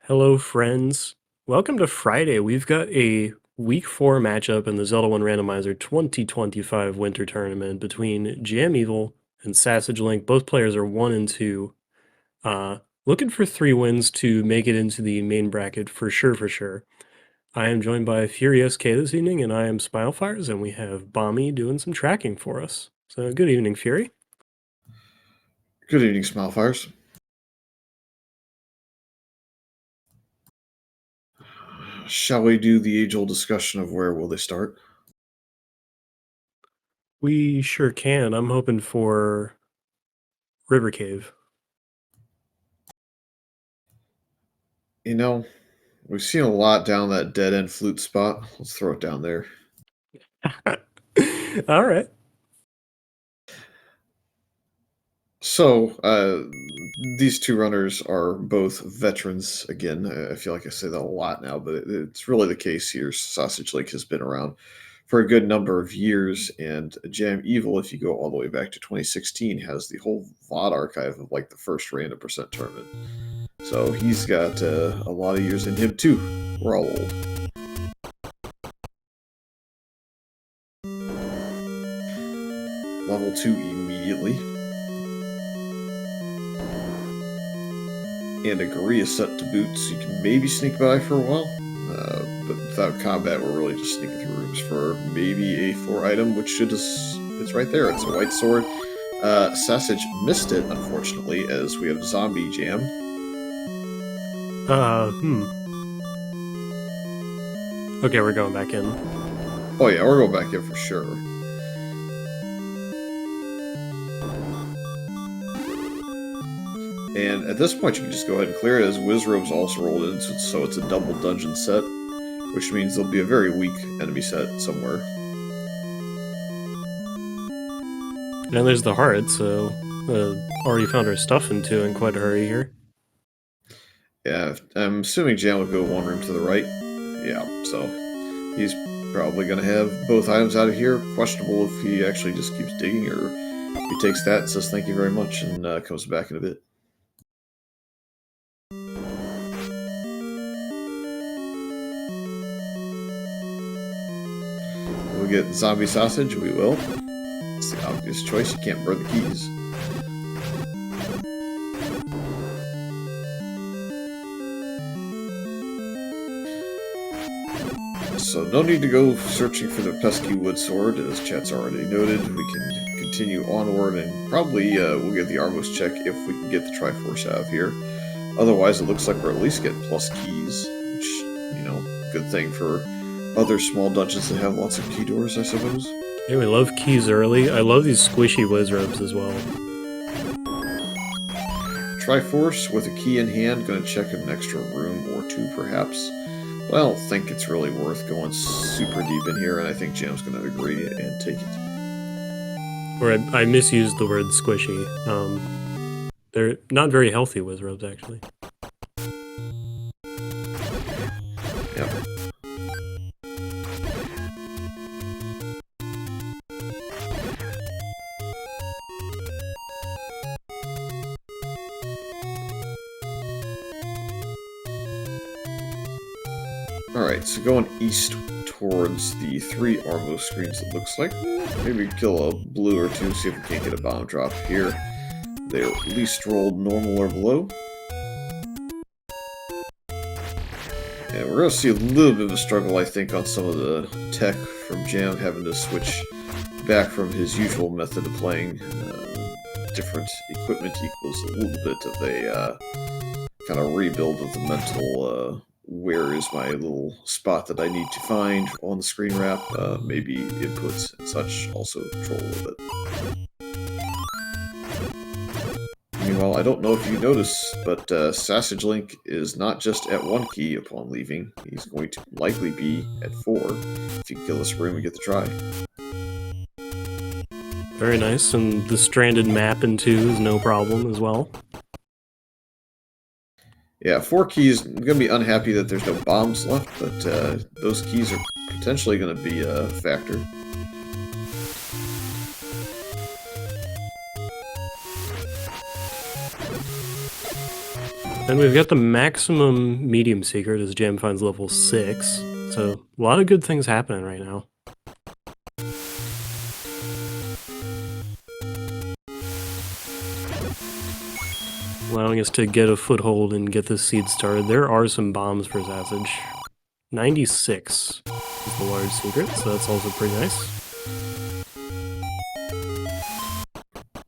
Hello, friends. Welcome to Friday. We've got a Week 4 matchup in the Zelda 1 Randomizer 2025 Winter Tournament between JamEvil and Sassagelink. Both players are 1 and 2. Looking for 3 wins to make it into the main bracket for sure. I am joined by Furious K this evening, and I am Smilefires, and we have Bommy doing some tracking for us. So good evening, Fury. Good evening, Smilefires. Shall we do the age-old discussion of where will they start? We sure can. I'm hoping for River Cave. You know, we've seen a lot down that dead-end flute spot. Let's throw it down there. All right. So, these two runners are both veterans. Again, I feel like I say that a lot now, but it's really the case here. Sassagelink has been around for a good number of years, and JamEvil, if you go all the way back to 2016, has the whole VOD archive of like the first random percent tournament. So he's got a lot of years in him too. We're all old. Level 2 immediately. And Agree is set to boot, so you can maybe sneak by for a while. But without combat, we're really just sneaking through rooms for maybe a 4 item, which it's right there. It's a white sword. Sassage missed it, unfortunately, as we have Zombie Jam. Okay, we're going back in. Oh yeah, we're going back in for sure. And at this point, you can just go ahead and clear it, as Wizrobe's also rolled in, so it's a double dungeon set, which means there'll be a very weak enemy set somewhere. And there's the heart, so already found our stuff into in quite a hurry here. Yeah, I'm assuming Jam will go one room to the right. Yeah, so he's probably going to have both items out of here. Questionable if he actually just keeps digging, or if he takes that and says thank you very much and comes back in a bit. We'll get Zombie Sausage, we will. It's the obvious choice, you can't burn the keys. So no need to go searching for the pesky wood sword, as chat's already noted. We can continue onward, and probably we'll get the Armos check if we can get the Triforce out of here. Otherwise, it looks like we're at least getting plus keys, which, you know, good thing for other small dungeons that have lots of key doors, I suppose. Hey, we love keys early. I love these squishy Wizrobes as well. Triforce with a key in hand, gonna check an extra room or two perhaps. But I don't think it's really worth going super deep in here, and I think Jam's gonna agree and take it. Or I misused the word squishy. They're not very healthy Wizrobes, actually. Yep. Alright, so going east towards the 3 Armos screens, it looks like. Maybe kill a blue or two, see if we can't get a bomb drop here. They're at least rolled normal or below. And we're going to see a little bit of a struggle, I think, on some of the tech from Jam, having to switch back from his usual method of playing. Different equipment equals a little bit of a kind of rebuild of the mental where is my little spot that I need to find on the screen wrap. Maybe inputs and such also control a little bit. Meanwhile, I don't know if you notice, but Sassagelink is not just at 1 key upon leaving. He's going to likely be at 4 if you can kill this room and get the try. Very nice, and the stranded map in 2 is no problem as well. Yeah, 4 keys. I'm going to be unhappy that there's no bombs left, but those keys are potentially going to be a factor. And we've got the maximum medium secret as Jam finds level 6. So a lot of good things happening right now. Allowing us to get a foothold and get this seed started. There are some bombs for Sassage. 96 is the large secret, so that's also pretty nice.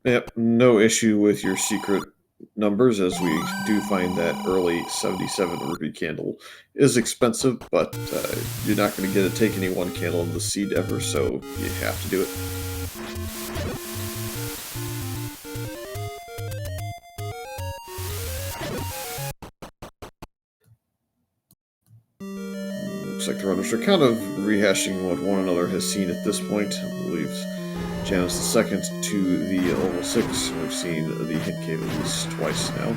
Yep, no issue with your secret numbers, as we do find that early 77 rupee candle is expensive, but you're not going to get to take any one candle in the seed ever, so you have to do it. Looks like the runners are kind of rehashing what one another has seen at this point. I believe Jam is the second to the level 6. We've seen the hit cave at least twice now.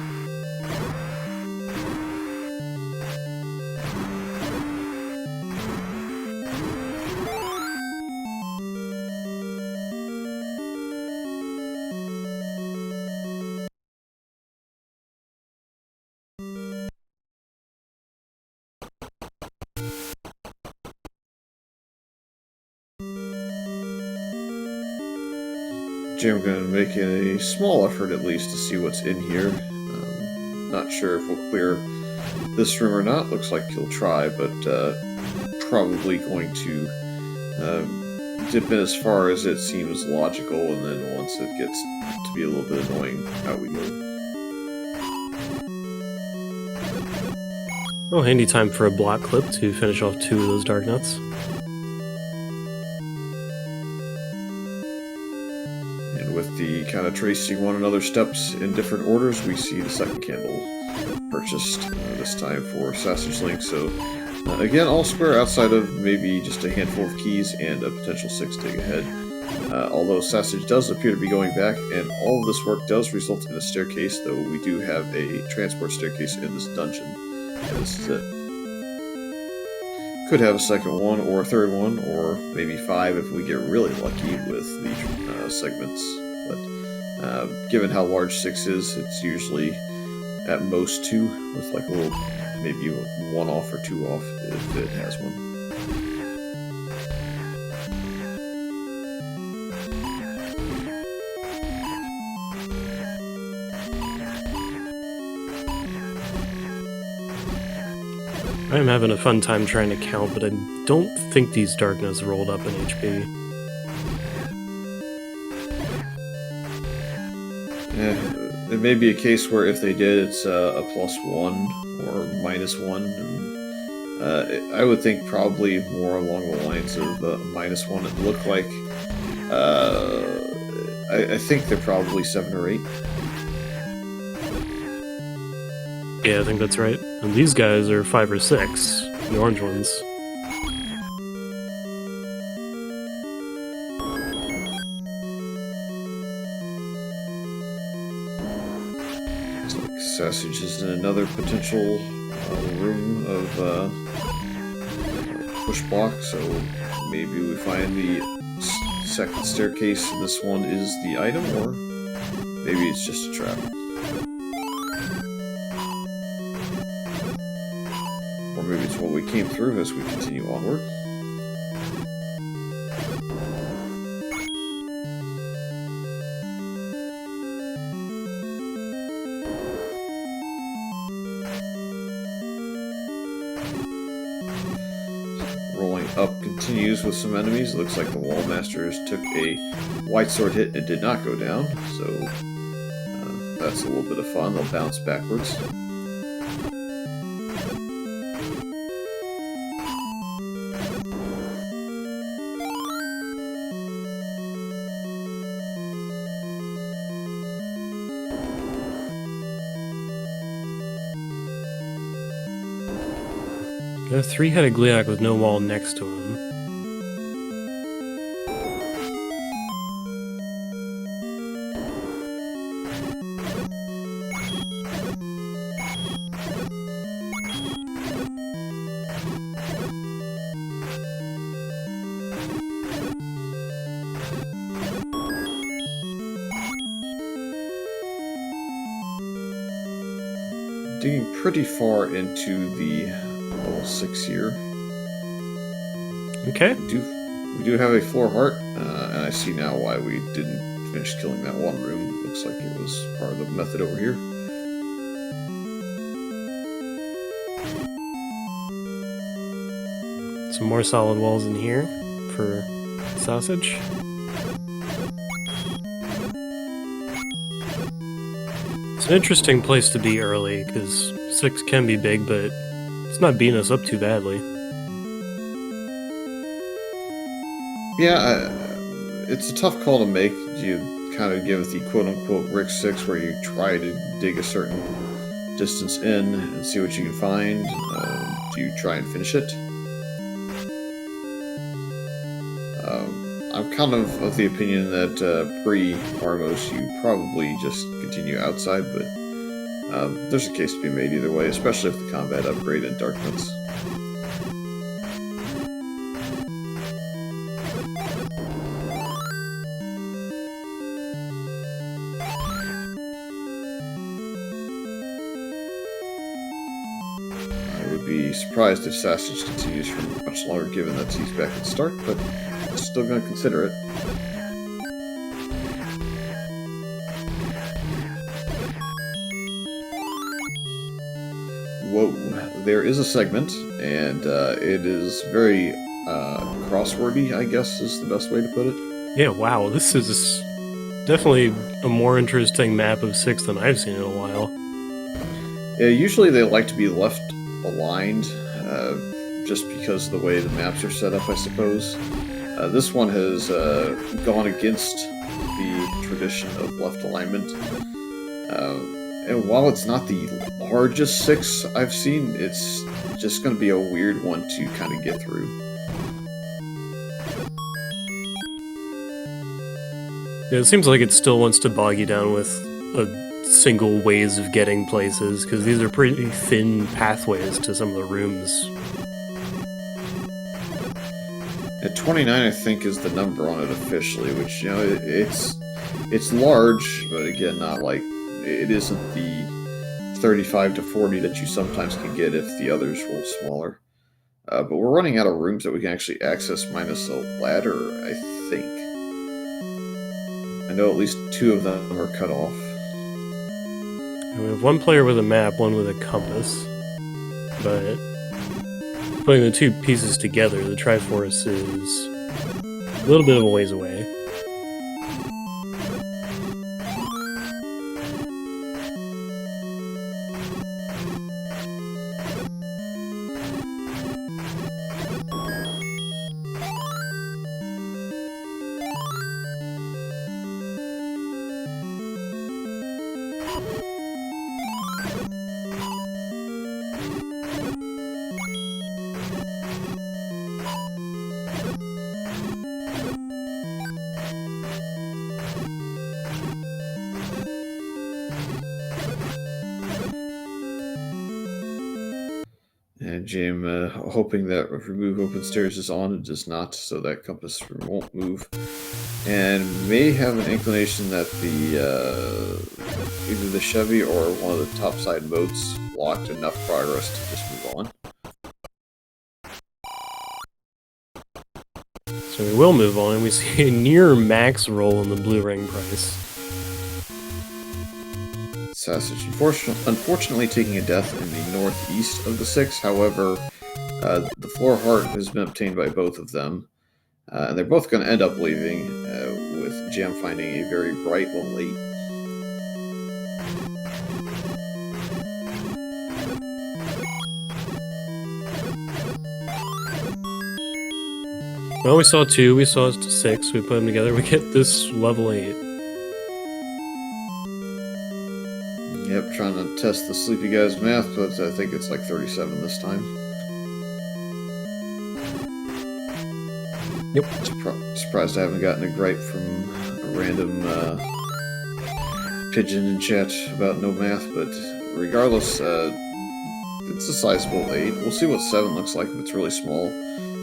Jam going to make a small effort at least to see what's in here. Not sure if we'll clear this room or not. Looks like he'll try, but probably going to dip in as far as it seems logical, and then once it gets to be a little bit annoying, out we go. Oh, handy time for a block clip to finish off 2 of those Dark Nuts. With the kind of tracing one another's steps in different orders, we see the second candle purchased, this time for Sassagelink. So again, all square outside of maybe just a handful of keys and a potential 6 dig ahead. Although Sassage does appear to be going back, and all of this work does result in a staircase, though we do have a transport staircase in this dungeon, and this is it. Could have a second one, or a third one, or maybe 5 if we get really lucky with the segments. But given how large 6 is, it's usually at most 2, with like a little, maybe 1 off or 2 off if it has one. I'm having a fun time trying to count, but I don't think these Dark Nuts rolled up in HP. Yeah, it may be a case where if they did, it's a +1 or -1. And, I would think probably more along the lines of -1. It looked like, I think they're probably 7 or 8. Yeah, I think that's right. And these guys are 5 or 6, the orange ones. Looks like Sassage is in another potential room of push block, so maybe we find the second staircase and this one is the item, or maybe it's just a trap. Or maybe it's what we came through as we continue onward. Rolling up continues with some enemies. It looks like the Wall Masters took a white sword hit and did not go down, so that's a little bit of fun. They'll bounce backwards. Got a 3-headed Gliok with no wall next to him. digging pretty far into the level 6 here. Okay. We do have a floor heart, and I see now why we didn't finish killing that one room. It looks like it was part of the method over here. Some more solid walls in here for sausage. It's an interesting place to be early, because 6 can be big, but it's not beating us up too badly. Yeah, it's a tough call to make. Do you kind of give it the quote-unquote Rick 6, where you try to dig a certain distance in and see what you can find? Do you try and finish it? I'm kind of the opinion that pre-Armos you probably just continue outside, but there's a case to be made either way, especially if the combat upgrade in Darkness. I would be surprised if Sassage continues for much longer, given that he's back at start, but still going to consider it. Whoa, there is a segment, and it is very crosswordy, I guess is the best way to put it. Yeah, wow, this is definitely a more interesting map of 6 than I've seen in a while. Yeah, usually they like to be left aligned, just because of the way the maps are set up, I suppose. This one has gone against the tradition of left alignment. And while it's not the largest 6 I've seen, it's just going to be a weird one to kind of get through. Yeah, it seems like it still wants to bog you down with a single ways of getting places, because these are pretty thin pathways to some of the rooms. At 29, I think, is the number on it officially, which, you know, it's large, but again, not like, it isn't the 35 to 40 that you sometimes can get if the others roll smaller. But we're running out of rooms that we can actually access minus a ladder, I think. I know at least 2 of them are cut off. And we have one player with a map, one with a compass, but putting the 2 pieces together, the Triforce is a little bit of a ways away. And Jam, hoping that remove open stairs is on, it does not, so that compass won't move. And may have an inclination that the either the Chevy or one of the topside modes blocked enough progress to just move on. So we will move on, and we see a near max roll in the blue ring price. Sassage, unfortunately taking a death in the northeast of the 6. However, the floor heart has been obtained by both of them. And they're both going to end up leaving, with Jam finding a very bright level 8. Well, we saw 2, we saw 6, we put them together, we get this level 8. Yep, trying to test the sleepy guy's math, but I think it's like 37 this time. Yep. Surprised I haven't gotten a gripe from a random pigeon in chat about no math, but regardless, it's a sizable 8. We'll see what 7 looks like if it's really small.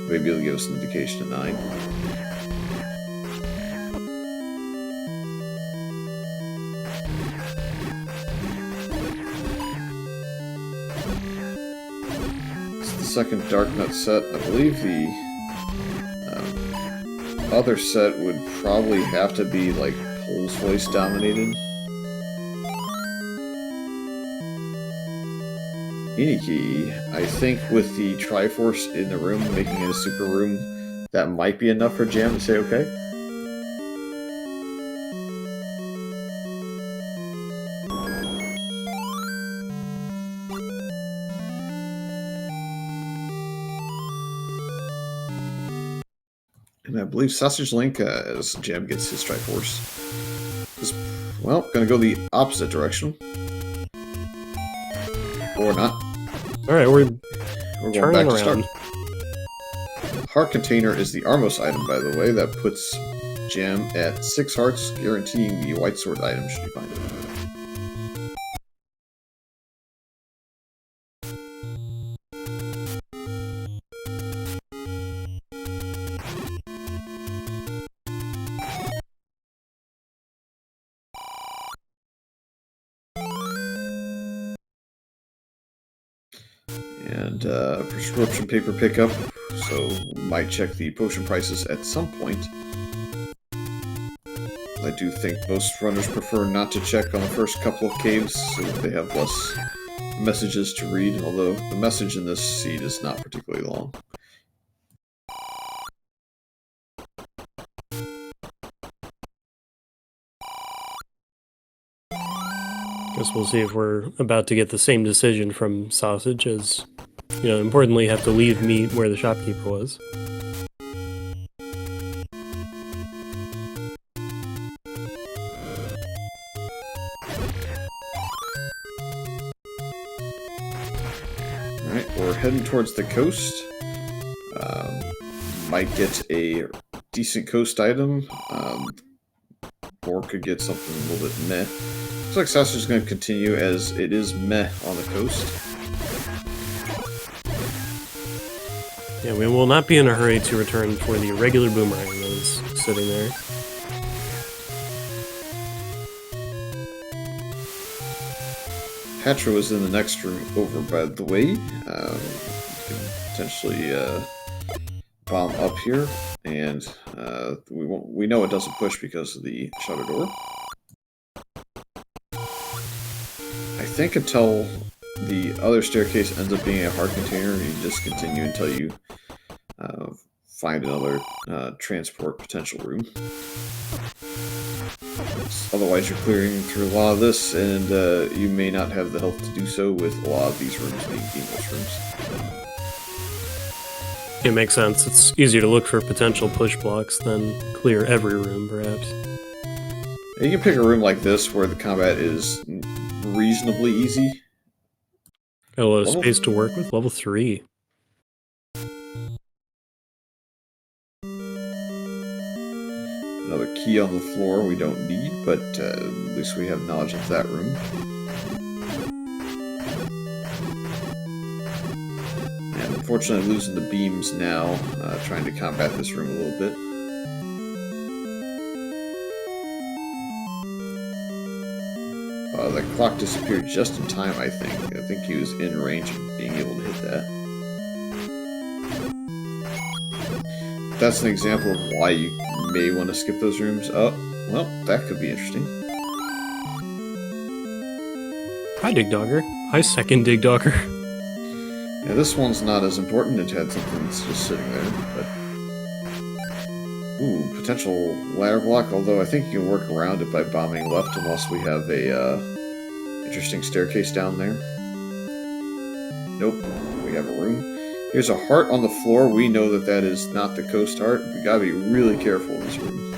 Maybe it'll give us an indication of 9. second Dark Nut set. I believe the other set would probably have to be like Pole's voice dominated. Iniki, I think with the Triforce in the room, making it a super room, that might be enough for Jam to say okay. And I believe Sassagelink, as Jam gets his Triforce, is, well, gonna go the opposite direction. Or not. Alright, we're going turning back to around. start. Heart Container is the Armos item, by the way. That puts Jam at 6 hearts, guaranteeing the White Sword item should he find it. And prescription paper pickup, so might check the potion prices at some point. I do think most runners prefer not to check on the first couple of caves, so that they have less messages to read, although the message in this seed is not particularly long. Guess we'll see if we're about to get the same decision from Sausage as, you know, importantly have to leave meat where the shopkeeper was. Alright, we're heading towards the coast. Might get a decent coast item, or could get something a little bit meh. Looks like Sassa's going to continue as it is meh on the coast. Yeah, we will not be in a hurry to return for the regular boomerang that is sitting there. Patra was in the next room over, by the way. You can potentially bomb up here, and we know it doesn't push because of the shutter door. I think until the other staircase ends up being a heart container, you just continue until you find another transport potential room. Otherwise, you're clearing through a lot of this, and you may not have the health to do so with a lot of these rooms being English rooms. It makes sense. It's easier to look for potential push blocks than clear every room, perhaps. You can pick a room like this where the combat is reasonably easy. Got a lot of space to work with. Level 3. Another key on the floor we don't need, but at least we have knowledge of that room. And unfortunately losing the beams now, trying to combat this room a little bit. The clock disappeared just in time, I think. I think he was in range of being able to hit that. That's an example of why you may want to skip those rooms. Oh, well, that could be interesting. Hi, Dig Dogger. Hi, second Dig Dogger. Yeah, this one's not as important. It had something that's just sitting there, but... Ooh, potential ladder block, although I think you can work around it by bombing left unless we have a interesting staircase down there. Nope, we have a room. Here's a heart on the floor. We know that that is not the coast heart. We gotta be really careful in this room.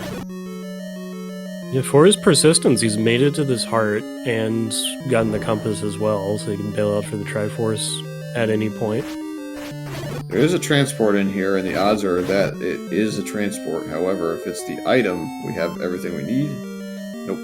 Yeah, for his persistence, he's made it to this heart and gotten the compass as well, so he can bail out for the Triforce at any point. There is a transport in here, and the odds are that it is a transport. However, if it's the item, we have everything we need. Nope.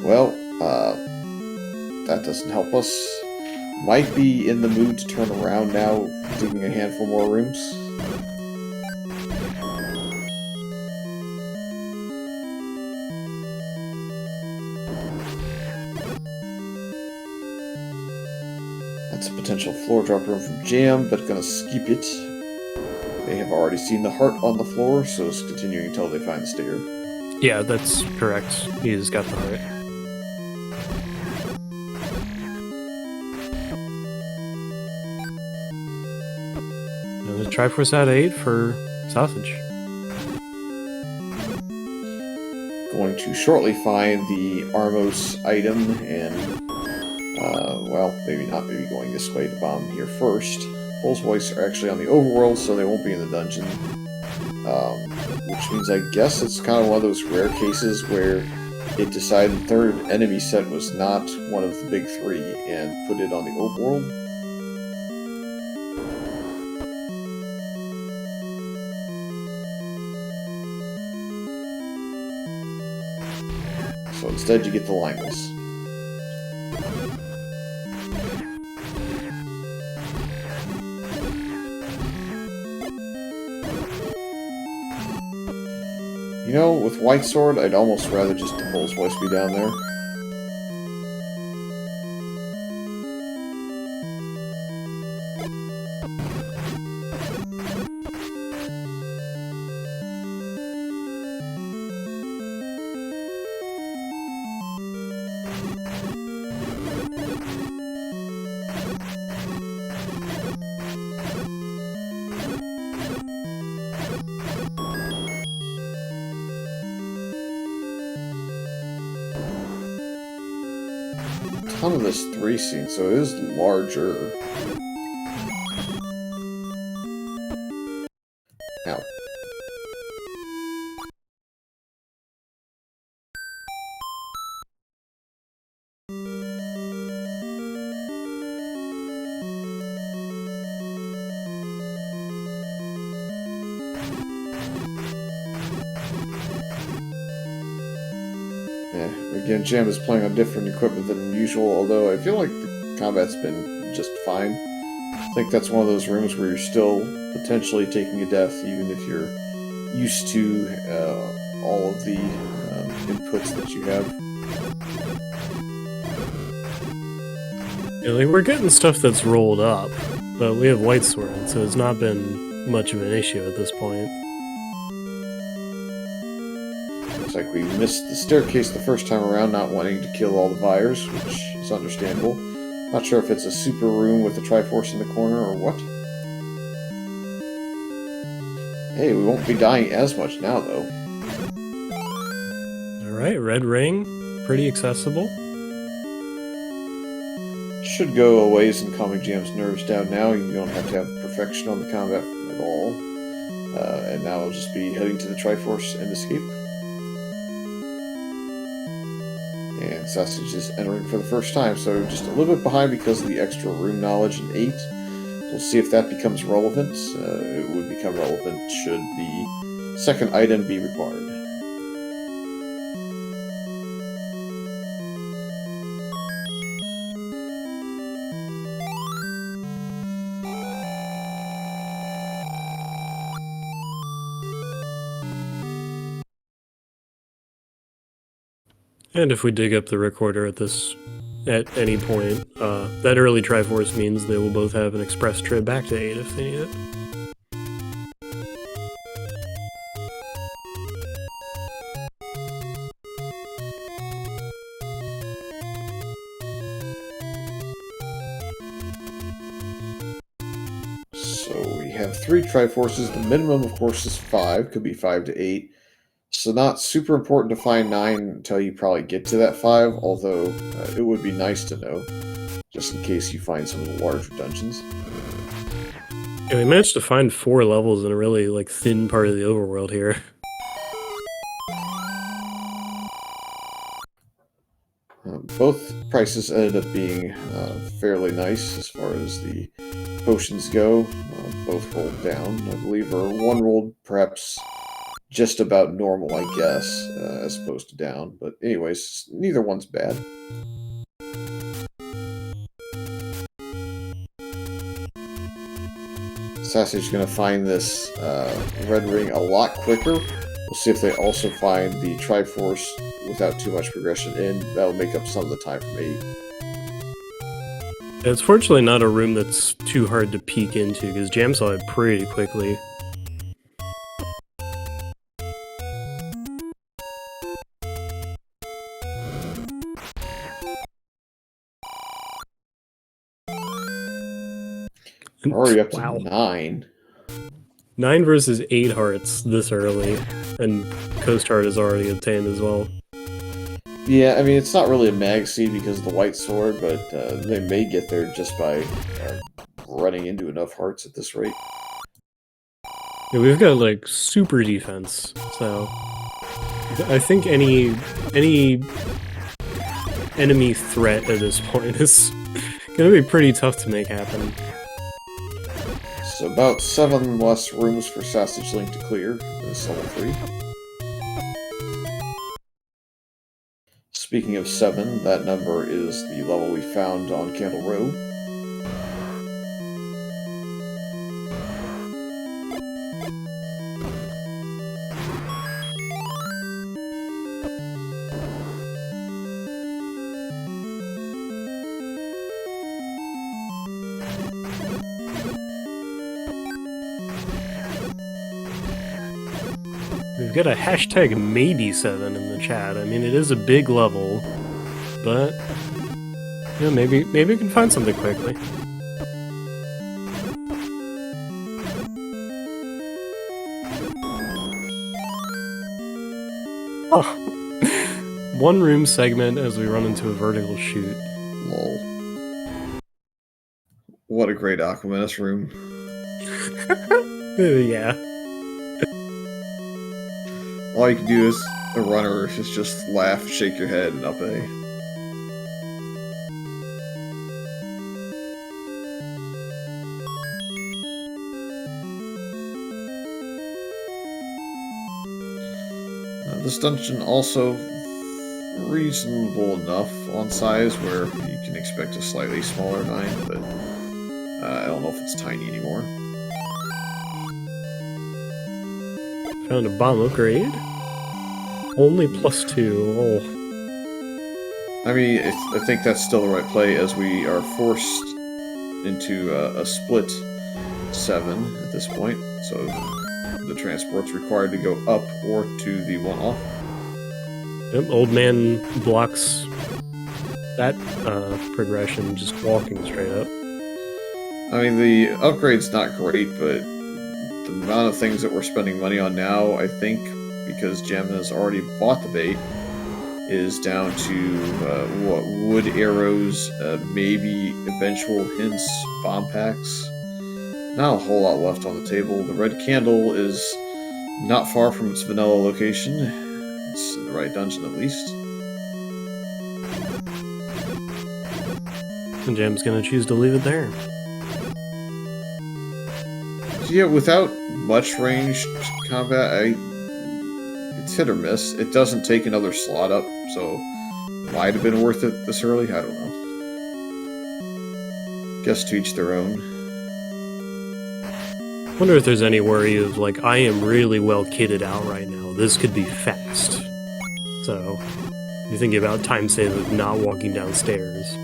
Well, that doesn't help us. Might be in the mood to turn around now, digging a handful more rooms. potential floor drop room from Jam, but gonna skip it. They have already seen the heart on the floor, so it's continuing until they find the stair. Yeah, that's correct. He's got the heart. And the Triforce out of 8 for Sausage. Going to shortly find the Armos item and, well, maybe not, maybe going this way to bomb here first. Bull's Voice are actually on the overworld, so they won't be in the dungeon. Which means I guess it's kind of one of those rare cases where it decided the third enemy set was not one of the big three and put it on the overworld. So instead you get the Limeless. You know, with White Sword, I'd almost rather just the Bull's Voice be down there. Ton of this 3 scene, so it is larger. Ow. Again, Jam is playing on different equipment than usual, although I feel like the combat's been just fine. I think that's one of those rooms where you're still potentially taking a death, even if you're used to all of the inputs that you have. Yeah, like, we're getting stuff that's rolled up, but we have White Sword, so it's not been much of an issue at this point. Looks like we missed the staircase the first time around, not wanting to kill all the Vyres, which is understandable. Not sure if it's a super room with a Triforce in the corner or what. Hey, we won't be dying as much now, though. Alright, Red Ring. Pretty accessible. Should go a ways in calming Jam's nerves down now. You don't have to have perfection on the combat at all. And now I'll just be heading to the Triforce and escape. And Sausage is entering for the first time, so just a little bit behind because of the extra room knowledge in 8. We'll see if that becomes relevant. It would become relevant should the second item be required. And if we dig up the recorder at any point, that early Triforce means they will both have an express trip back to 8 if they need it. So we have 3 Triforces. The minimum, of course, is 5. Could be 5 to 8. So not super important to find 9 until you probably get to that 5, although it would be nice to know, just in case you find some of the larger dungeons. Yeah, we managed to find 4 levels in a really thin part of the overworld here. Both prices ended up being fairly nice as far as the potions go. Both rolled down, I believe, or one rolled perhaps just about normal, I guess, as opposed to down. But anyways, neither one's bad. Sassage's going to find this red ring a lot quicker. We'll see if they also find the Triforce without too much progression in. That'll make up some of the time from 8. It's fortunately not a room that's too hard to peek into, because Jam saw it pretty quickly. Already up to Wow. 9. 9 versus 8 hearts this early, and Coast Heart is already obtained as well. Yeah, I mean, it's not really a mag seed because of the white sword, but they may get there just by running into enough hearts at this rate. Yeah, we've got, like, super defense, so I think any enemy threat at this point is gonna be pretty tough to make happen. So about 7 less rooms for Sassagelink to clear this level 3. Speaking of 7, that number is the level we found on Candle Row. We've got a hashtag maybe 7 in the chat. I mean, it is a big level, but yeah, maybe we can find something quickly. Oh. One room segment as we run into a vertical shoot. Lol. What a great Aquamanus room. Yeah. All you can do as a runner is just laugh, shake your head, and up A. This dungeon also reasonable enough on size where you can expect a slightly smaller 9, but I don't know if it's tiny anymore. Found a bomb upgrade. Only +2. Oh. I mean, I think that's still the right play as we are forced into a split 7 at this point. So the transport's required to go up or to the one-off. Yep, old man blocks that progression just walking straight up. I mean, the upgrade's not great, but the amount of things that we're spending money on now, I think, because Gem has already bought the bait, is down to what, wood arrows, maybe eventual hints, bomb packs. Not a whole lot left on the table. The red candle is not far from its vanilla location. It's in the right dungeon at least. And Jam's gonna choose to leave it there. So yeah, without much ranged combat, it's hit or miss. It doesn't take another slot up, so might have been worth it this early. I don't know. Guess to each their own. Wonder if there's any worry of, like, I am really well kitted out right now. This could be fast. So, you're thinking about time save of not walking downstairs.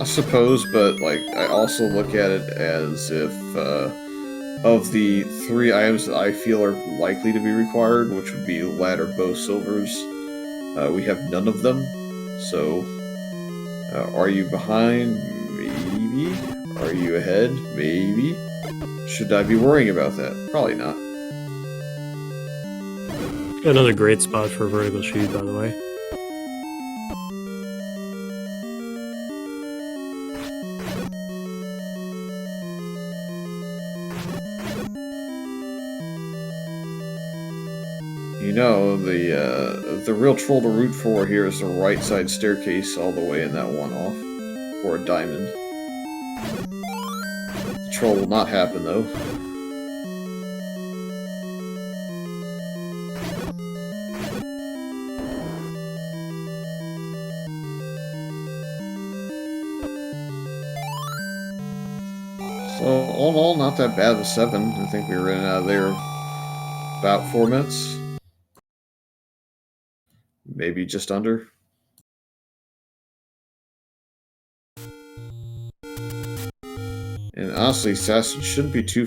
I suppose, but like I also look at it as if of the 3 items that I feel are likely to be required, which would be ladder, bow, silvers, we have none of them. So, are you behind? Maybe. Are you ahead? Maybe. Should I be worrying about that? Probably not. Another great spot for a vertical shoot, by the way. You know, the real troll to root for here is the right side staircase all the way in that one-off. Or a diamond. The troll will not happen, though. So, all in all, not that bad of a 7. I think we were in and out of there about 4 minutes. Maybe just under. And honestly, Assassin shouldn't be too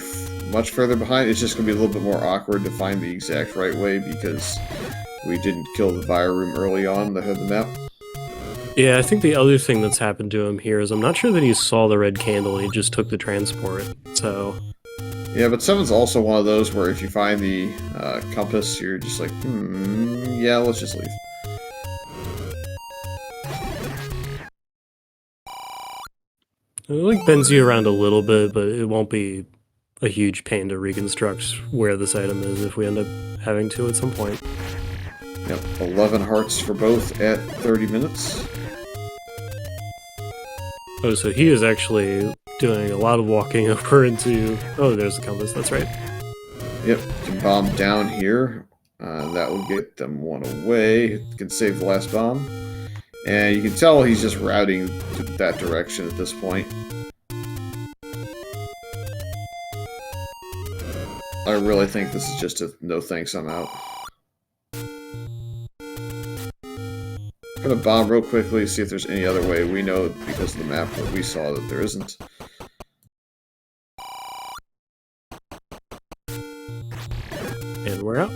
much further behind. It's just going to be a little bit more awkward to find the exact right way because we didn't kill the Fire Room early on that had the map. Yeah, I think the other thing that's happened to him here is I'm not sure that he saw the red candle, he just took the transport, so... Yeah, but 7's also one of those where if you find the compass, you're just like, yeah, let's just leave. It like bends you around a little bit, but it won't be a huge pain to reconstruct where this item is if we end up having to at some point. Yep, 11 hearts for both at 30 minutes. Oh, so he is actually doing a lot of walking over into... Oh, there's the compass, that's right. Yep, can bomb down here. That will get them one away. Can save the last bomb. And you can tell he's just routing to that direction at this point. I really think this is just a no thanks, I'm out. Gonna bomb real quickly, see if there's any other way. We know because of the map that we saw that there isn't. And we're out.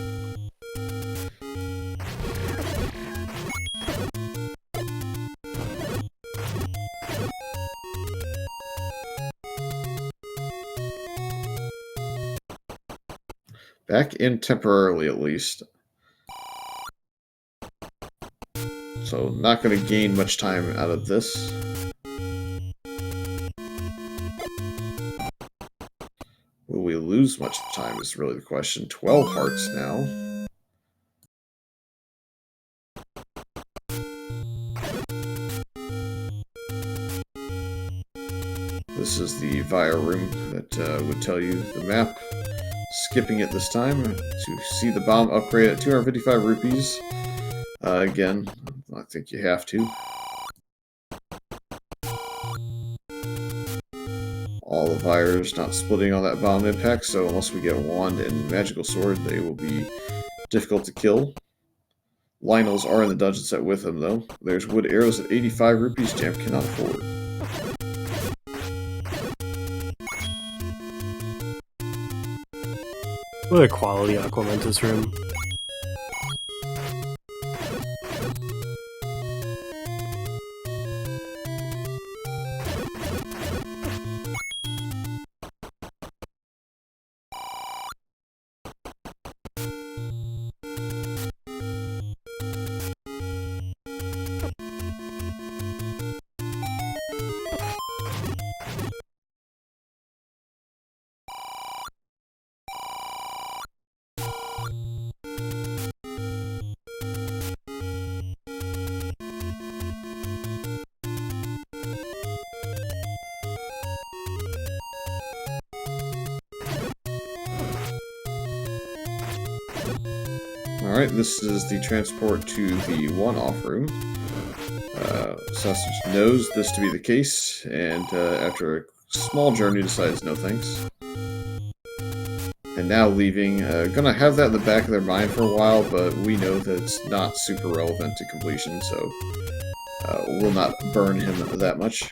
Back in temporarily, at least. So, not going to gain much time out of this. Will we lose much time is really the question. 12 hearts now. This is the Via room that would tell you the map. Skipping it this time to see the bomb upgrade at 255 rupees. Again, I think you have to. All the Viars not splitting on that bomb impact, so unless we get Wand and Magical Sword, they will be difficult to kill. Lionels are in the dungeon set with him, though. There's wood arrows at 85 rupees, Jam cannot afford. What a quality Aquamentus room. Alright, this is the transport to the one-off room. Sausage knows this to be the case, and after a small journey decides no thanks. And now leaving, gonna have that in the back of their mind for a while, but we know that it's not super relevant to completion, so we'll not burn him that much.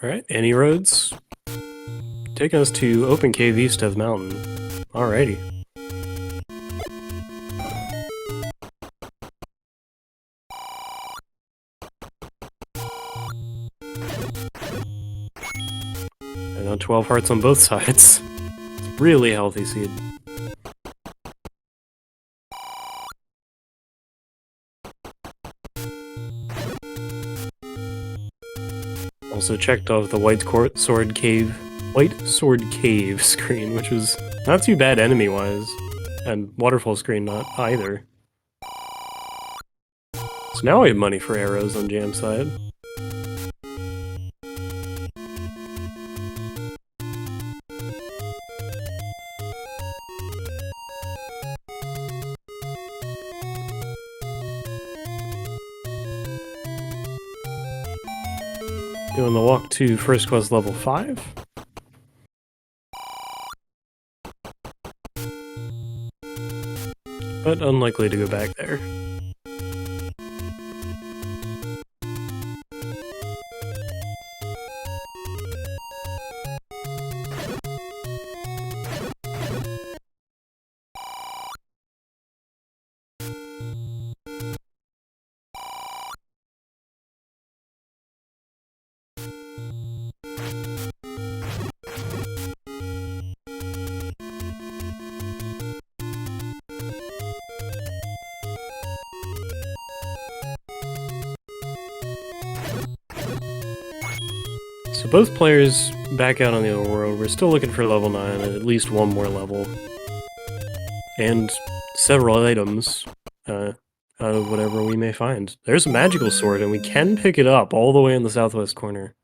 Alright, any roads? Taking us to Open Cave east of Mountain. Alrighty. And now 12 hearts on both sides. It's really healthy seed. Also checked off the White Sword Cave screen, which was not too bad enemy-wise, and Waterfall screen not either. So now we have money for arrows on Jam's side. Doing the walk to First Quest level 5. But unlikely to go back there. So both players back out on the overworld. We're still looking for level 9 and at least one more level. And several items out of whatever we may find. There's a magical sword, and we can pick it up all the way in the southwest corner.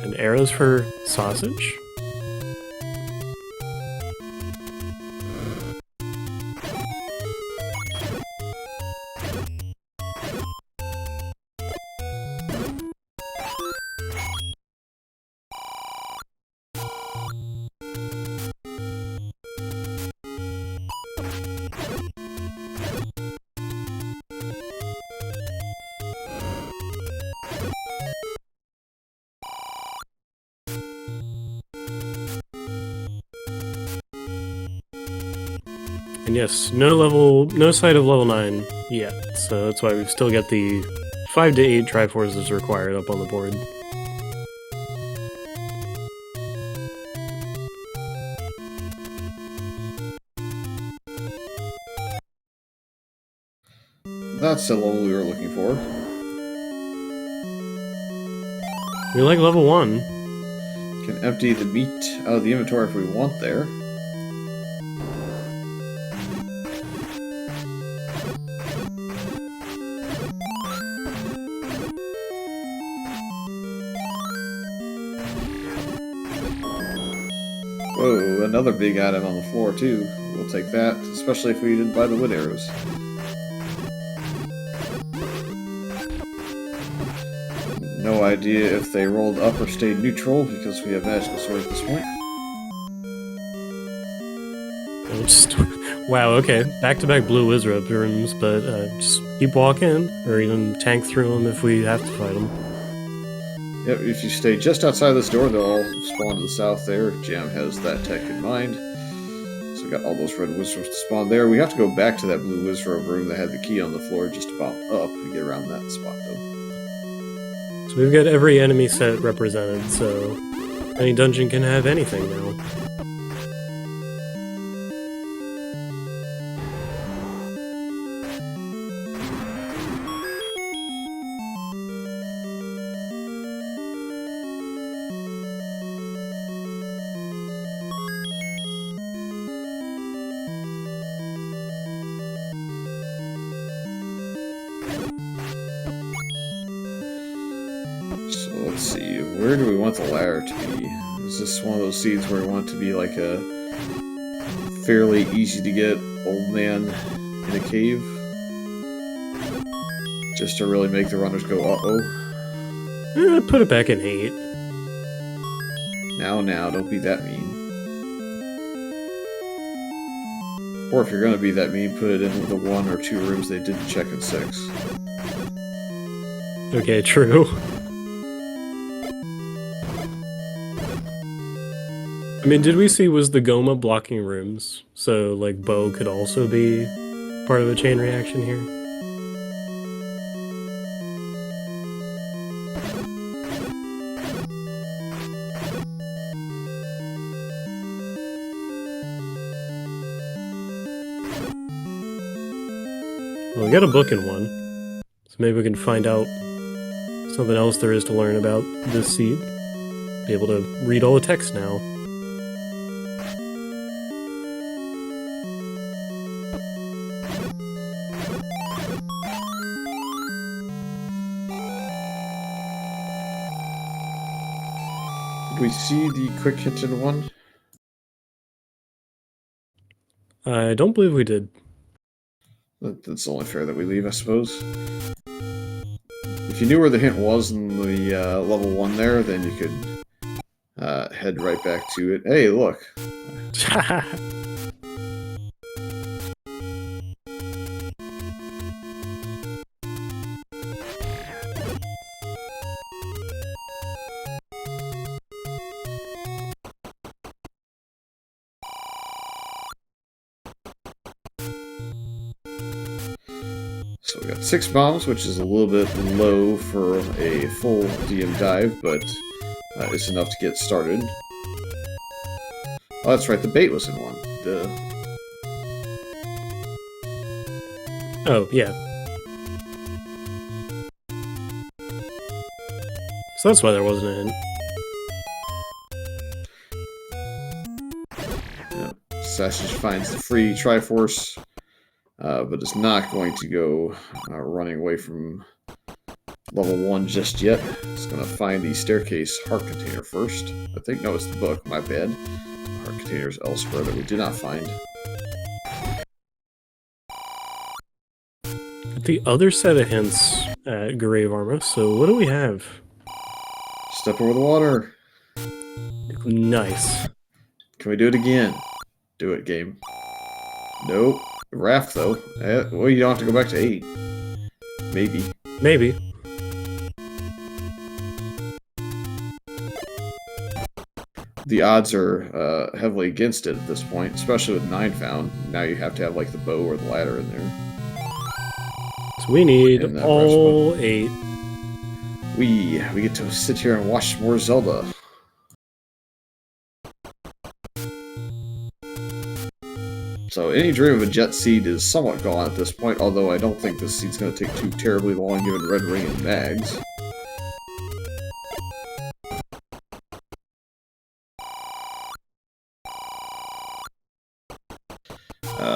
And arrows for sausage? And yes, no sight of level 9 yet, so that's why we've still got the 5 to 8 Triforces required up on the board. That's the level we were looking for. We like level 1. Can empty the meat out of the inventory if we want there. Whoa, another big item on the floor too. We'll take that, especially if we didn't buy the wood arrows. No idea if they rolled up or stayed neutral because we have magical sword at this point. Wow, okay. Back-to-back blue Wizard rooms, but just keep walking, or even tank through them if we have to fight them. Yep, if you stay just outside this door, they'll all spawn to the south there. Jam has that tech in mind. So we got all those red wizards to spawn there. We have to go back to that blue wizard room that had the key on the floor just about up and get around that spot, though. So we've got every enemy set represented, so any dungeon can have anything now. Let's see, where do we want the ladder to be? Is this one of those seeds where we want it to be like a fairly easy to get old man in a cave? Just to really make the runners go, uh-oh. Put it back in 8. Now, don't be that mean. Or if you're gonna be that mean, put it in the 1 or 2 rooms they didn't check in 6. Okay, true. I mean, did we see was the Goma blocking rooms? So, like, Bo could also be part of a chain reaction here? Well, we got a book in one, so maybe we can find out something else there is to learn about this seed. Be able to read all the text now. Did we see the quick kitchen one? I don't believe we did. That's only fair that we leave, I suppose. If you knew where the hint was in the level 1 there, then you could head right back to it. Hey, look! So we got 6 bombs, which is a little bit low for a full DM dive, but it's enough to get started. Oh, that's right, the bait was in one. Duh. Oh, yeah. So that's why there wasn't a hint. Sassage finds the free Triforce, but is not going to go running away from level 1 just yet. It's going to find the staircase heart container first. I think, no, it's the book, my bad. Heart containers elsewhere that we did not find. The other set of hints at Grave Armor, so what do we have? Step over the water. Nice. Can we do it again? Do it, game. Nope. Raft, though. Well, you don't have to go back to 8. Maybe. Maybe. The odds are heavily against it at this point, especially with 9 found. Now you have to have, like, the bow or the ladder in there. So we need all 8. We get to sit here and watch more Zelda. So any dream of a jet seed is somewhat gone at this point, although I don't think this seed's going to take too terribly long given Red Ring and Mags.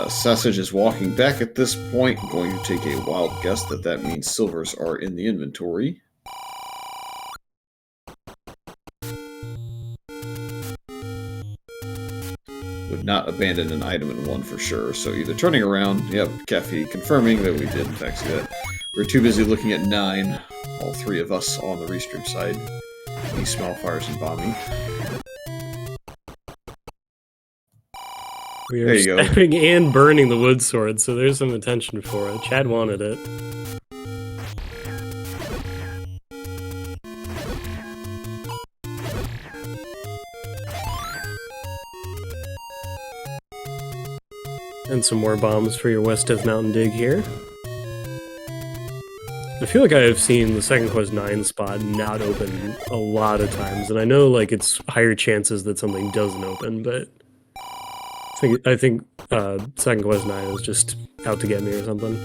Sassage is walking back at this point, going to take a wild guess that means silvers are in the inventory. Would not abandon an item in 1 for sure, so either turning around, yep, Cafe confirming that we did in fact see that. We're too busy looking at 9, all 3 of us on the restream side. These small fires and bombing. We are stepping and burning the wood sword, so there's some attention for it. Chad wanted it. And some more bombs for your West Death Mountain dig here. I feel like I have seen the Second Quest 9 spot not open a lot of times, and I know like it's higher chances that something doesn't open, but I think Second Quest 9 is just out to get me or something.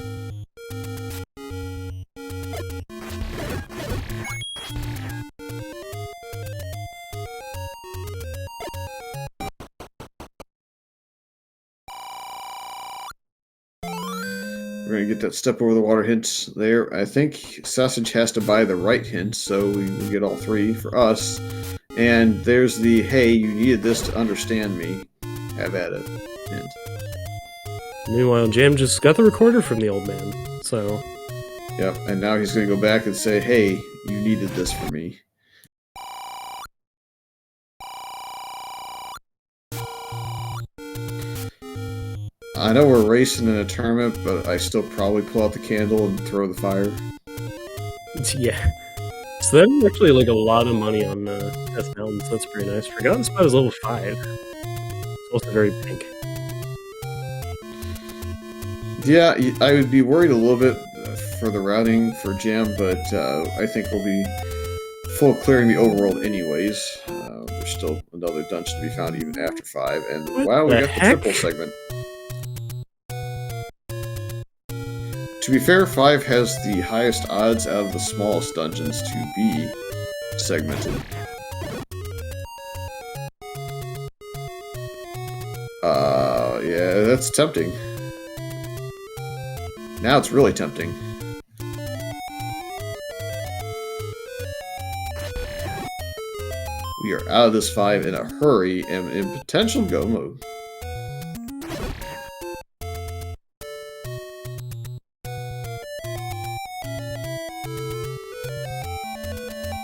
We're going to get that step over the water hint there. I think Sassage has to buy the right hint, so we get all 3 for us. And there's the, hey, you needed this to understand me. Have at it. Hint. Meanwhile, Jam just got the recorder from the old man, so... Yep, and now he's going to go back and say, hey, you needed this for me. I know we're racing in a tournament, but I still probably pull out the candle and throw the fire. Yeah. So that's actually like a lot of money on Death Mountain, so that's pretty nice. Forgotten Spot is level 5. It's also very pink. Yeah, I would be worried a little bit for the routing for Jam, but I think we'll be full clearing the overworld anyways. There's still another dungeon to be found even after 5, and wow, we got the triple segment. To be fair, 5 has the highest odds out of the smallest dungeons to be segmented. Yeah, that's tempting. Now it's really tempting. We are out of this 5 in a hurry and in potential go mode.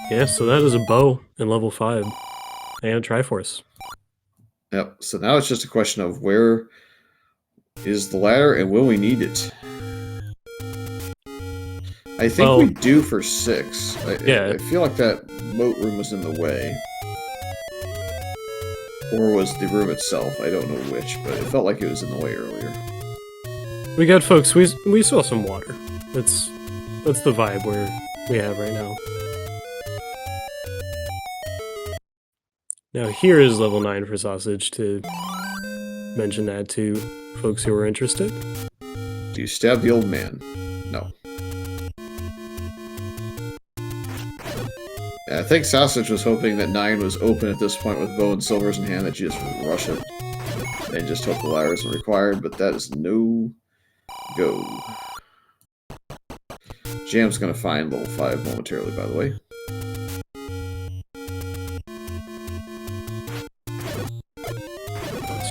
Yeah, so that is a bow in level 5 and a Triforce. Yep, so now it's just a question of where is the ladder and will we need it? I think we do for 6. I feel like that moat room was in the way. Or was the room itself? I don't know which, but it felt like it was in the way earlier. We got folks, we saw some water. That's the vibe we have right now. Now here is level 9 for Sausage, to mention that to folks who are interested. Do you stab the old man? No. I think Sausage was hoping that 9 was open at this point with bow and silvers in hand, that you just would rush it. And just hope the ladder isn't required, but that is no go. Jam's gonna find level 5 momentarily, by the way.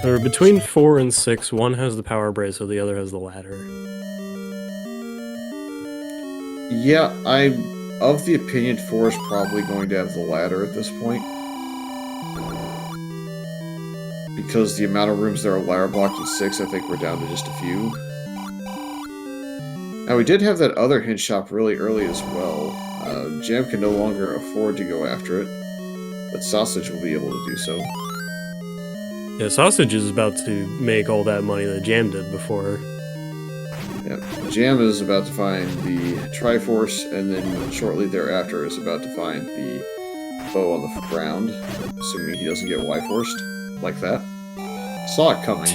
So between 4 and 6, one has the power bracelet, the other has the ladder. Yeah, I'm of the opinion 4 is probably going to have the ladder at this point. Because the amount of rooms that are ladder blocked in 6, I think we're down to just a few. Now, we did have that other hint shop really early as well. Jam can no longer afford to go after it, but Sausage will be able to do so. Yeah, Sausage is about to make all that money that Jam did before. Yeah, Jam is about to find the Triforce, and then shortly thereafter is about to find the bow on the ground, assuming he doesn't get Y-forced like that. Saw it coming.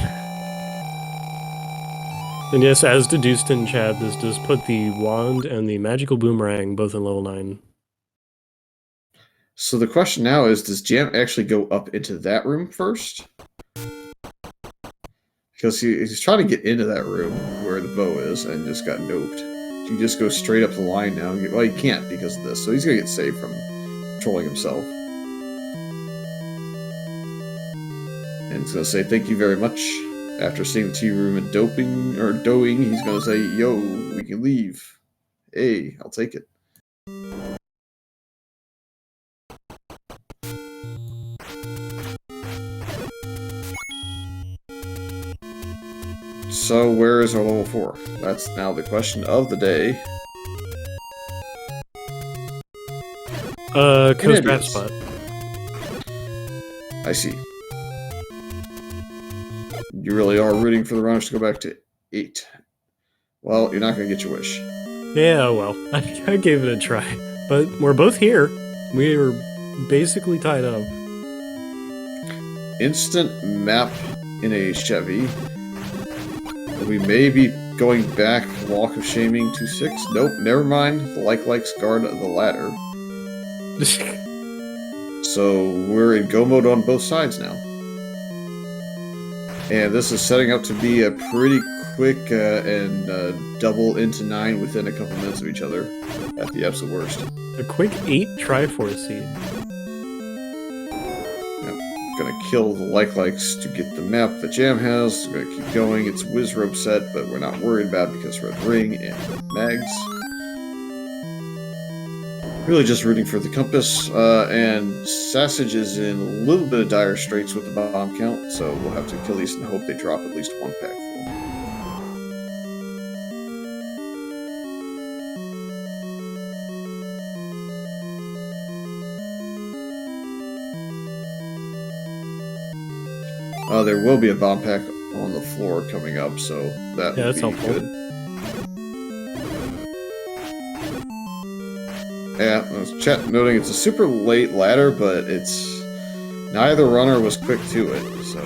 And yes, as deduced in chat, this does put the wand and the magical boomerang both in level 9. So the question now is, does Jam actually go up into that room first? Because he's trying to get into that room where the bow is and just got noped. You just go straight up the line now. Well, he can't because of this, so he's going to get saved from trolling himself. And he's going to say, thank you very much. After seeing the tea room and doing, he's going to say, yo, we can leave. Hey, I'll take it. So where is our level 4? That's now the question of the day. Coast Draft Spot. I see. You really are rooting for the runners to go back to 8. Well, you're not going to get your wish. Yeah, well, I gave it a try. But we're both here. We're basically tied up. Instant map in a Chevy. We may be going back Walk of Shaming to 6. Nope, never mind. The likes guard the ladder. So we're in go mode on both sides now. And this is setting up to be a pretty quick and double into 9 within a couple minutes of each other at the absolute worst. A quick 8 Triforce seed. Gonna kill the likes to get the map that Jam has. We're gonna keep going. It's Wizrobe set, but we're not worried about it because Red Ring and Mags. Really just rooting for the compass, and Sausage is in a little bit of dire straits with the bomb count, so we'll have to kill these and hope they drop at least 1 pack full. There will be a bomb pack on the floor coming up, so that will be helpful. good. Yeah, chat noting it's a super late ladder, but it's neither runner was quick to it, so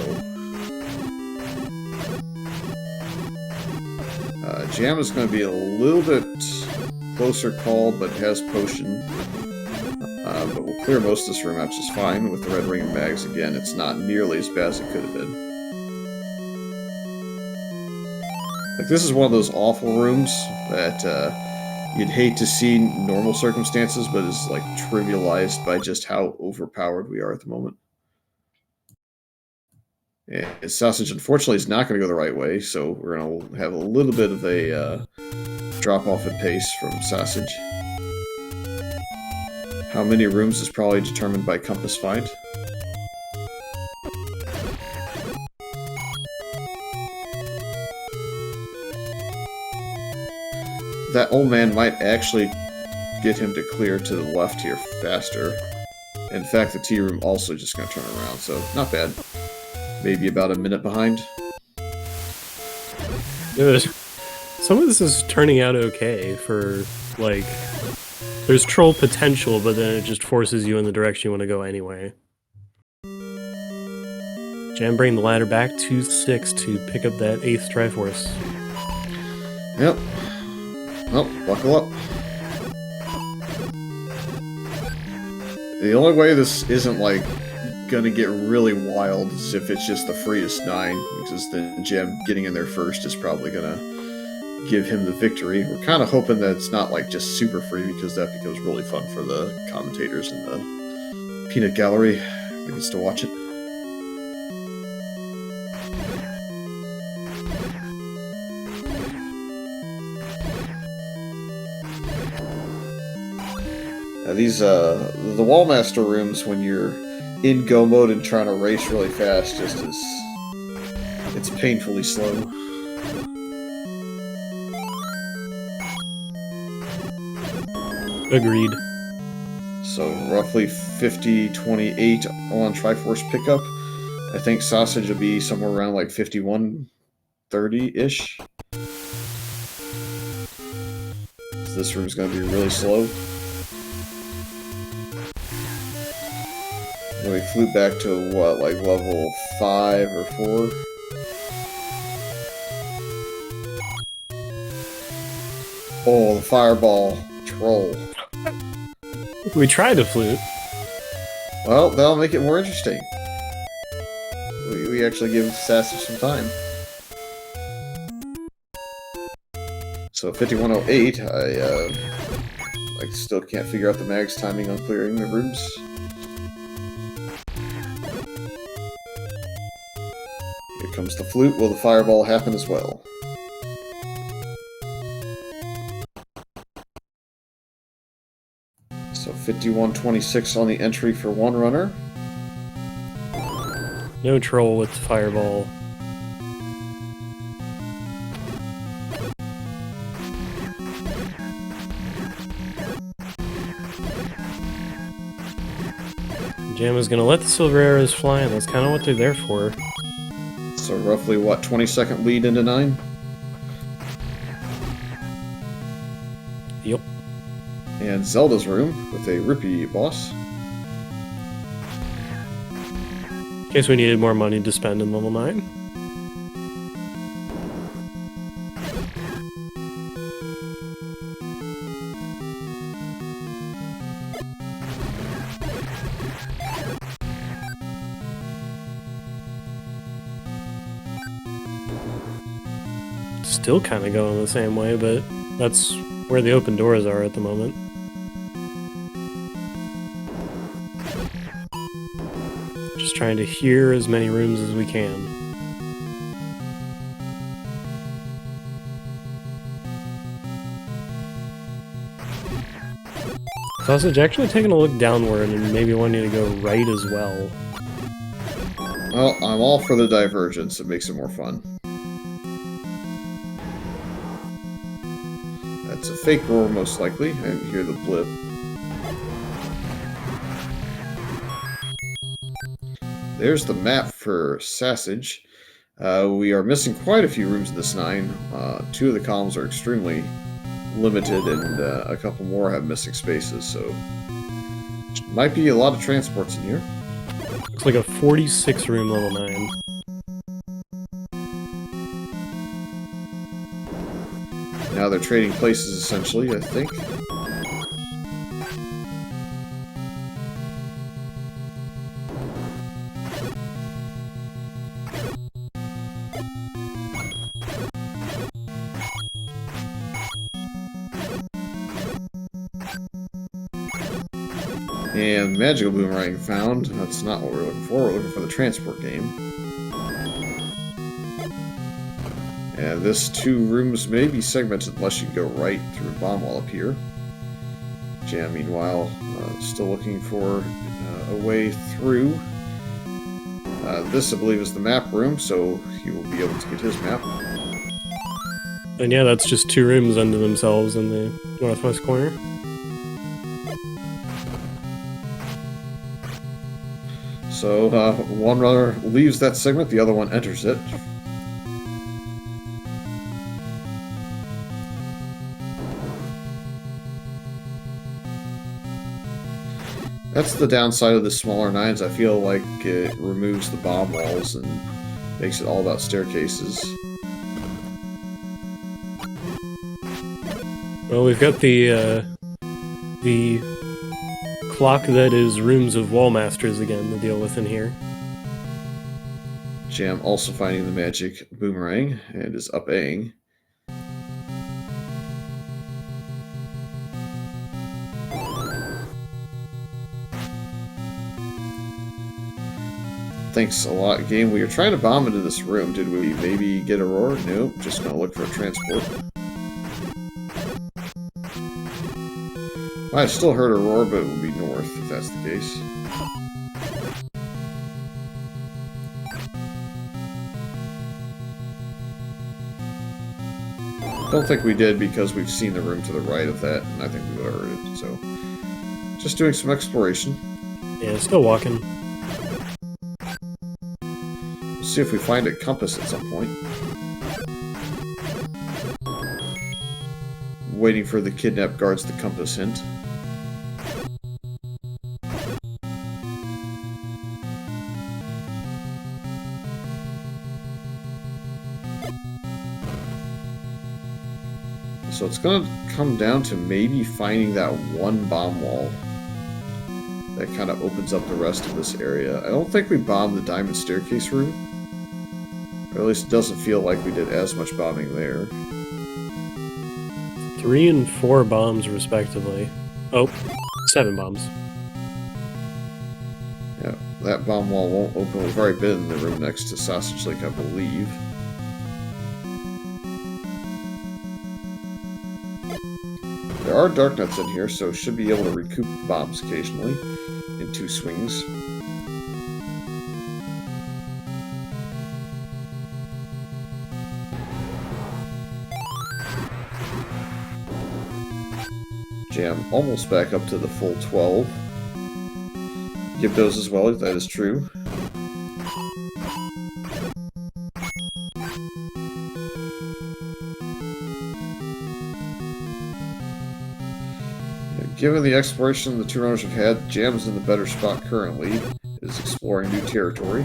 Jam is going to be a little bit closer call, but has potion. But we'll clear most of this room out just fine with the Red Ring and Mags. Again, it's not nearly as bad as it could have been. Like, this is one of those awful rooms that you'd hate to see in normal circumstances, but is like trivialized by just how overpowered we are at the moment. And Sausage, unfortunately, is not going to go the right way, so we're going to have a little bit of a drop-off in pace from Sausage. How many rooms is probably determined by compass find. That old man might actually get him to clear to the left here faster. In fact, the tea room also just going to turn around, so not bad. Maybe about a minute behind. Good. Some of this is turning out okay for, like, there's troll potential, but then it just forces you in the direction you want to go anyway. Jam bringing the ladder back to 6 to pick up that 8th Triforce. Yep. Well, buckle up. The only way this isn't, like, gonna get really wild is if it's just the freest 9, because then Jam getting in there first is probably gonna give him the victory. We're kind of hoping that it's not, like, just super free, because that becomes really fun for the commentators and the peanut gallery that gets to watch it. These, the Wallmaster rooms, when you're in go mode and trying to race really fast, just as it's painfully slow. Agreed. So roughly 50-28 on Triforce pickup. I think Sausage will be somewhere around like 51-30-ish. So this room's going to be really slow. Then we flew back to what, like level 5 or 4? Oh, the fireball troll. We tried to flute. Well, that'll make it more interesting. We actually give Sassy some time. So 5108, I still can't figure out the mag's timing on clearing the rooms. Here comes the flute. Will the fireball happen as well? So 5126 on the entry for one runner. No troll with fireball. Jam is gonna let the silver arrows fly, and that's kind of what they're there for. So roughly, what, 20-second lead into 9? Yep. And Zelda's room with a Rippy boss. In case we needed more money to spend in level 9. Still kind of going the same way, but that's where the open doors are at the moment. Just trying to hear as many rooms as we can. Sausage actually taking a look downward and maybe wanting to go right as well. Well, I'm all for the divergence. It makes it more fun. That's a fake roar, most likely. I didn't hear the blip. There's the map for Sassage. We are missing quite a few rooms in this 9. 2 of the columns are extremely limited, and a couple more have missing spaces, so might be a lot of transports in here. Looks like a 46 room level 9. Now they're trading places, essentially, I think. And Magical Boomerang found. That's not what we're looking for. We're looking for the transport game. And this 2 rooms may be segmented unless you go right through a bomb wall up here. Jam, meanwhile, still looking for a way through. This, I believe, is the map room, so he will be able to get his map. And yeah, that's just 2 rooms unto themselves in the northwest corner. So, one runner leaves that segment, the other one enters it. That's the downside of the smaller 9s. I feel like it removes the bomb walls and makes it all about staircases. Well, we've got the clock that is rooms of Wallmasters again to deal with in here. Jam also finding the magic boomerang and is up-Aing. Thanks a lot, game. We were trying to bomb into this room. Did we maybe get a roar? Nope. Just gonna look for a transport. I still heard a roar, but it would be north if that's the case. Don't think we did because we've seen the room to the right of that, and I think we would have heard it. So, just doing some exploration. Yeah, still walking. We'll see if we find a compass at some point. Waiting for the kidnapped guards to compass hint. So it's going to come down to maybe finding that one bomb wall that kind of opens up the rest of this area. I don't think we bombed the diamond staircase room. Or at least it doesn't feel like we did as much bombing there. 3 and 4 bombs, respectively. Oh, 7 bombs. Yeah, that bomb wall won't open. We've already been in the room next to Sassagelink, I believe. There are dark nuts in here, so should be able to recoup bombs occasionally in 2 swings. Jam almost back up to the full 12. Give those as well, if that is true. Given the exploration the 2 runners have had, Jam is in the better spot currently, is exploring new territory.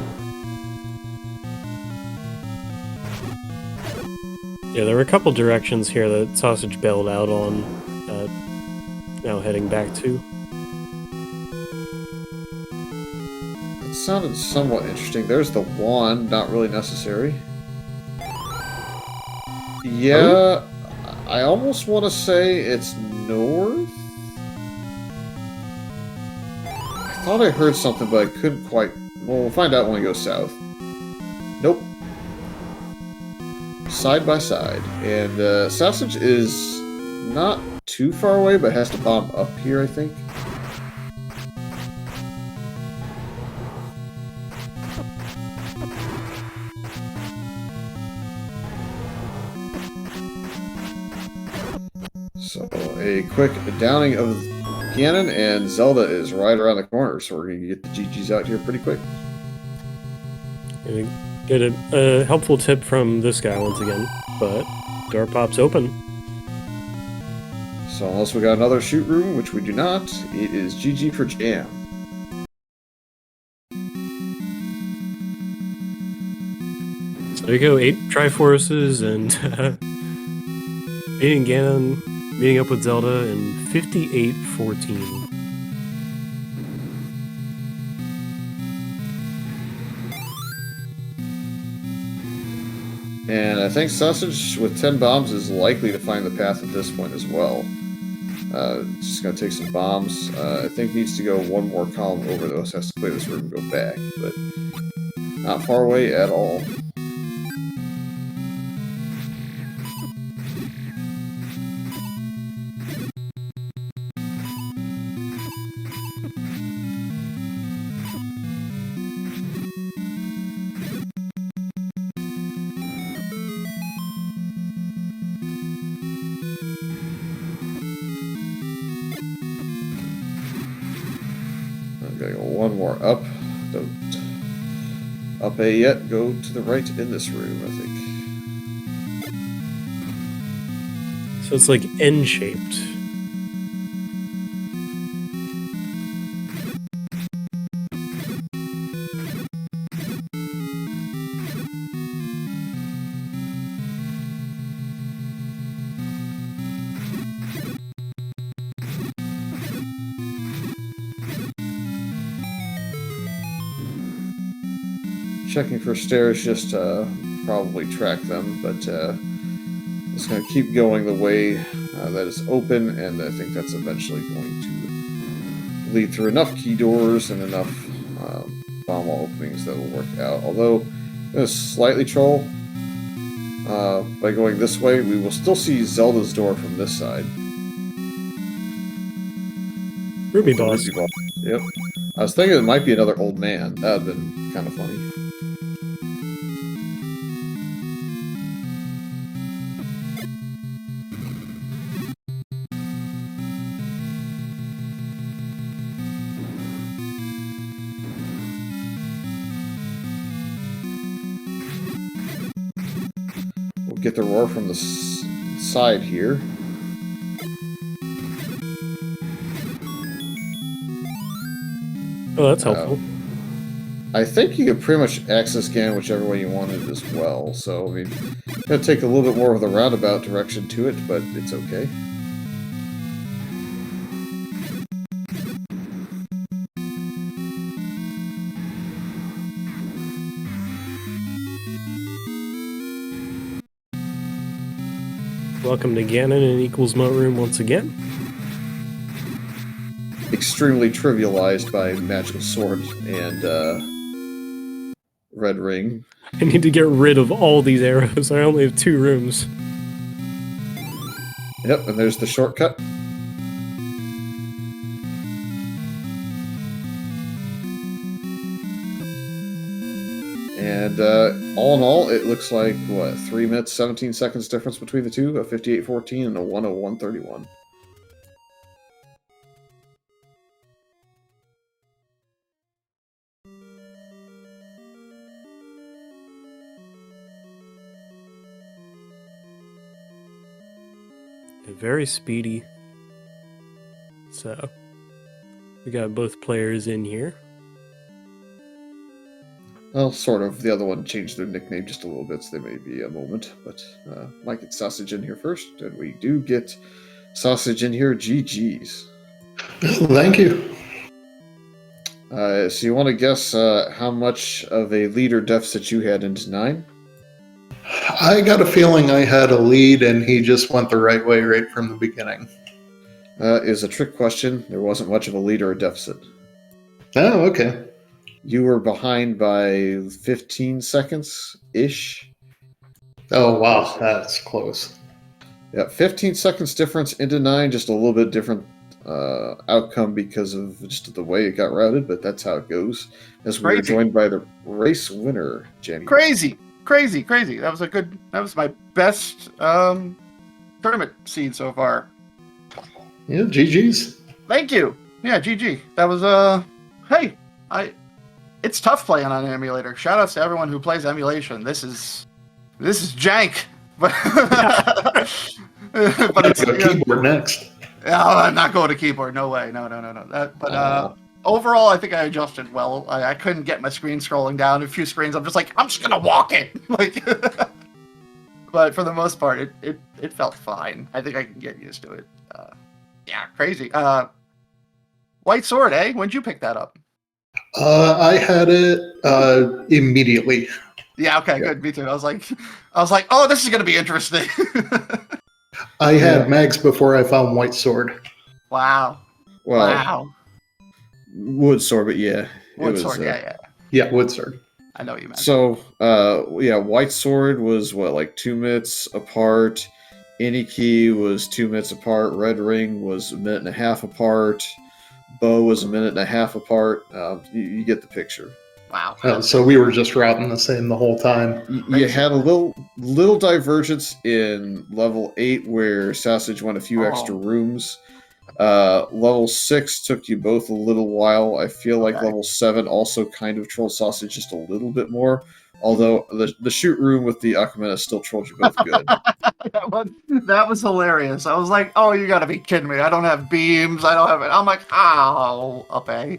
Yeah, there were a couple directions here that Sausage bailed out on, now heading back to. It sounded somewhat interesting. There's the wand, not really necessary. Yeah, I almost want to say it's north? I thought I heard something, but I couldn't quite... Well, we'll find out when we go south. Nope. Side by side. And Sausage is not too far away, but has to bomb up here, I think. So, a quick downing of Ganon, and Zelda is right around the corner, so we're going to get the GGs out here pretty quick. Gonna get a helpful tip from this guy once again, but door pops open. So unless we got another shoot room, which we do not, it is GG for Jam. So there you go, 8 Triforces and beating Ganon, meeting up with Zelda, and 58-14. And I think Sausage with 10 bombs is likely to find the path at this point as well. Just going to take some bombs. I think needs to go one more column over, though, so has to play this room and go back. But not far away at all. I'm going to go one more up. Don't up A yet. Go to the right in this room, I think. So it's like N-shaped. checking for stairs just to probably track them, but it's going to keep going the way that is open, and I think that's eventually going to lead through enough key doors and enough bomb wall openings that will work out. Although, slightly troll, by going this way, we will still see Zelda's door from this side. Ruby boss. Ruby boss. Yep. I was thinking it might be another old man. That would have been kind of funny. We'll get the roar from the side here. Oh, that's helpful. I think you could pretty much access scan whichever way you wanted as well. So, I mean, it's going to take a little bit more of the roundabout direction to it, but it's okay. Welcome to Ganon in Equals Moat Room once again. Extremely trivialized by Magical Sword and Red Ring. I need to get rid of all these arrows. I only have 2 rooms. Yep, and there's the shortcut. And all in all, it looks like, what, 3 minutes, 17 seconds difference between the two? A 58-14 and a 101-31. Very speedy. So, we got both players in here. Well, sort of. The other one changed their nickname just a little bit, so they may be a moment. But might get Sausage in here first, and we do get Sausage in here. GG's. Thank you. So you want to guess how much of a lead or deficit you had into 9? I got a feeling I had a lead and he just went the right way right from the beginning. Is a trick question. There wasn't much of a lead or a deficit. Oh, okay. You were behind by 15 seconds-ish. Oh, wow. That's close. Yeah, 15 seconds difference into 9, just a little bit different outcome because of just the way it got routed, but that's how it goes. As we were joined by the race winner, Jenny. Crazy. That was my best tournament seed so far. Yeah, GG's. Thank you. Yeah, GG. That was hey, it's tough playing on an emulator. Shout outs to everyone who plays emulation. This is jank. But but it's a keyboard next. Yeah, I'm not going to keyboard. No way. No. Overall, I think I adjusted well. I couldn't get my screen scrolling down. A few screens, I'm just gonna walk it. Like, but for the most part, it felt fine. I think I can get used to it. Yeah, crazy. White Sword, eh? When'd you pick that up? I had it immediately. Yeah. Okay. Yeah. Good. Me too. I was like, oh, this is gonna be interesting. I had mags before I found White Sword. Wow. Well, wow. Wood Sword, but yeah. Wood Sword, yeah. Yeah, Wood Sword. I know what you meant. So, yeah, White Sword was, what, like 2 minutes apart. Any Key was 2 minutes apart. Red Ring was 1.5 minutes apart. Bow was 1.5 minutes apart. You get the picture. Wow. So we were just routing the same the whole time. You had a little divergence in level 8 where Sausage went a few extra rooms. Level 6 took you both a little while. I feel like level 7 also kind of trolled Sausage just a little bit more. Although the shoot room with the Akamena still trolled you both good. That was hilarious. I was like, oh, you gotta be kidding me. I don't have beams. I don't have it. I'm like, oh, up A.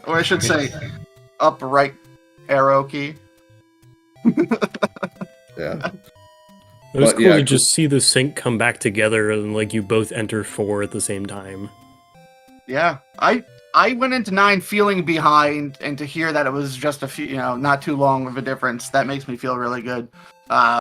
Or I should say, up right arrow key. Yeah. It was cool to just see the sync come back together and like you both enter 4 at the same time. Yeah, I I went into 9 feeling behind, and to hear that it was just a few, not too long of a difference, that makes me feel really good. I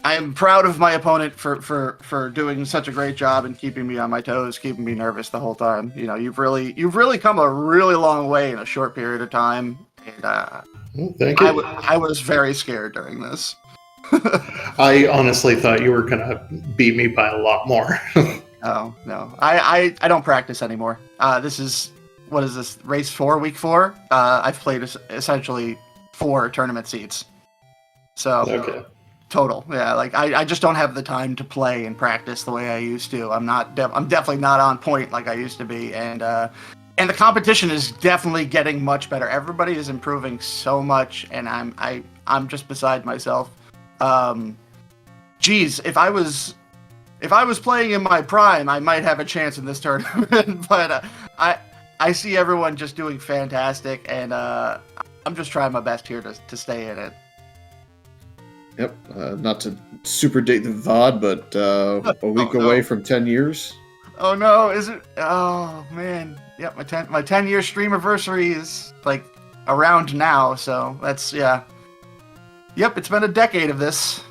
am proud of my opponent for doing such a great job and keeping me on my toes, keeping me nervous the whole time. You've really come a really long way in a short period of time, and Thank you. I was very scared during this. I honestly thought you were gonna beat me by a lot more. Oh no, I don't practice anymore. This is what is this, race 4, week 4? I've played essentially 4 tournament seats. So Okay. total, yeah. Like I just don't have the time to play and practice the way I used to. I'm definitely not on point like I used to be, and the competition is definitely getting much better. Everybody is improving so much, and I'm just beside myself. Geez, if I was playing in my prime, I might have a chance in this tournament. But I see everyone just doing fantastic, and I'm just trying my best here to stay in it. Yep. Not to super date the VOD, but a week away from 10 years. Oh no, is it? Oh man, yep. My 10-year stream anniversary is like around now, so that's yeah. Yep, it's been a decade of this.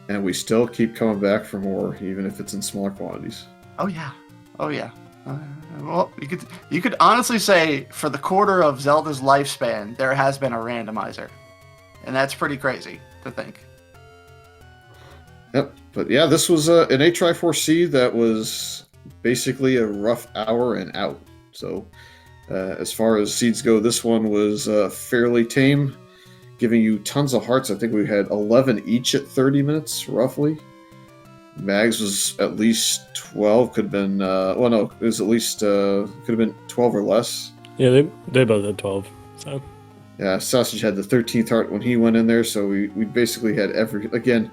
And we still keep coming back for more, even if it's in smaller quantities. Oh yeah, oh yeah. Well, you could honestly say for the quarter of Zelda's lifespan, there has been a randomizer, and that's pretty crazy to think. Yep, but yeah, this was an HI4C that was basically a rough hour and out. So as far as seeds go, this one was fairly tame, giving you tons of hearts. I think we had 11 each at 30 minutes, roughly. Mags was at least 12, could have been, well, no, it was at least, could have been 12 or less. Yeah, they both had 12, so. Yeah, Sausage had the 13th heart when he went in there, so we basically had again,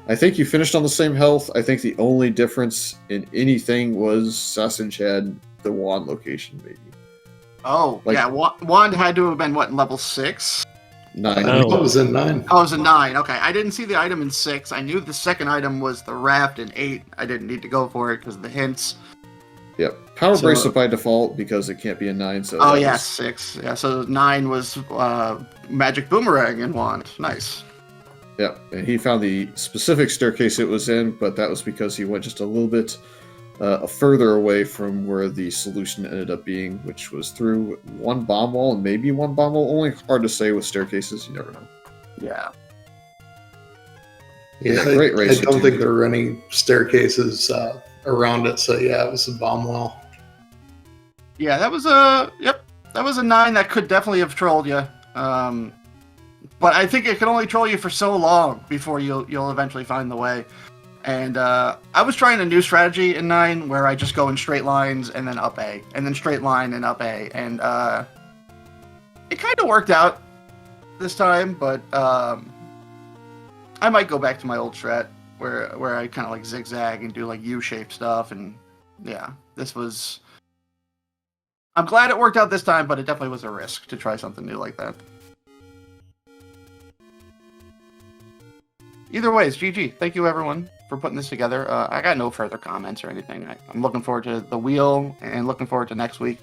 I think you finished on the same health. I think the only difference in anything was Sausage had the wand location, maybe. Oh, Like- yeah, Wand had to have been, what, level 6? 9. Oh. What was in 9? Oh, it was a 9. Okay, I didn't see the item in 6. I knew the second item was the raft in 8. I didn't need to go for it because of the hints. Yep. Power So- Bracelet by default because it can't be a 9. So Oh, that yeah, was- 6. Yeah, so 9 was Magic Boomerang and Wand. Nice. Yep. And he found the specific staircase it was in, but that was because he went just a little bit further away from where the solution ended up being, which was through one bomb wall and maybe one bomb wall. Only hard to say with staircases. You never know. Yeah. Yeah, great I race. don't think there were any staircases around it, so yeah, it was a bomb wall. Yeah, that was a 9 that could definitely have trolled you. But I think it can only troll you for so long before you'll eventually find the way. And I was trying a new strategy in 9 where I just go in straight lines and then up A, and then straight line and up A, and it kind of worked out this time. But I might go back to my old strat where I kind of like zigzag and do like U-shaped stuff. And yeah, this was. I'm glad it worked out this time, but it definitely was a risk to try something new like that. Either way, it's GG. Thank you, everyone, for putting this together. I got no further comments or anything. I'm looking forward to the wheel and looking forward to next week.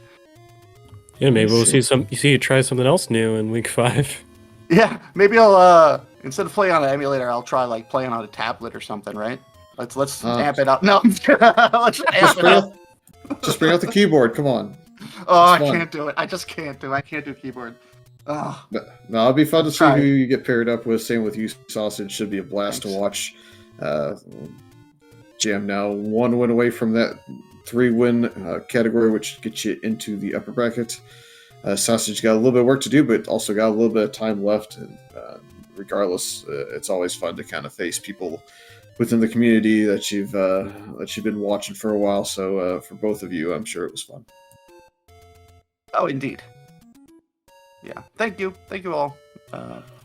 Yeah, maybe we'll see you try something else new in week 5. Yeah, maybe I'll instead of playing on an emulator, I'll try like playing on a tablet or something. Right? Let's amp it up. No, let's amp it up. Just bring out the keyboard. Come on. Oh, I It's fun. can't do it. I just can't do. I can't do keyboard. Oh. No, it'll be fun to see Try. who you get paired up with. Same with you, Sausage. Should be a blast Thanks. to watch. Jam now 1 win away from that 3-win category, which gets you into the upper bracket. Sausage got a little bit of work to do, but also got a little bit of time left. And regardless, it's always fun to kind of face people within the community that you've been watching for a while. So for both of you, I'm sure it was fun. Oh, indeed. Yeah. Thank you all.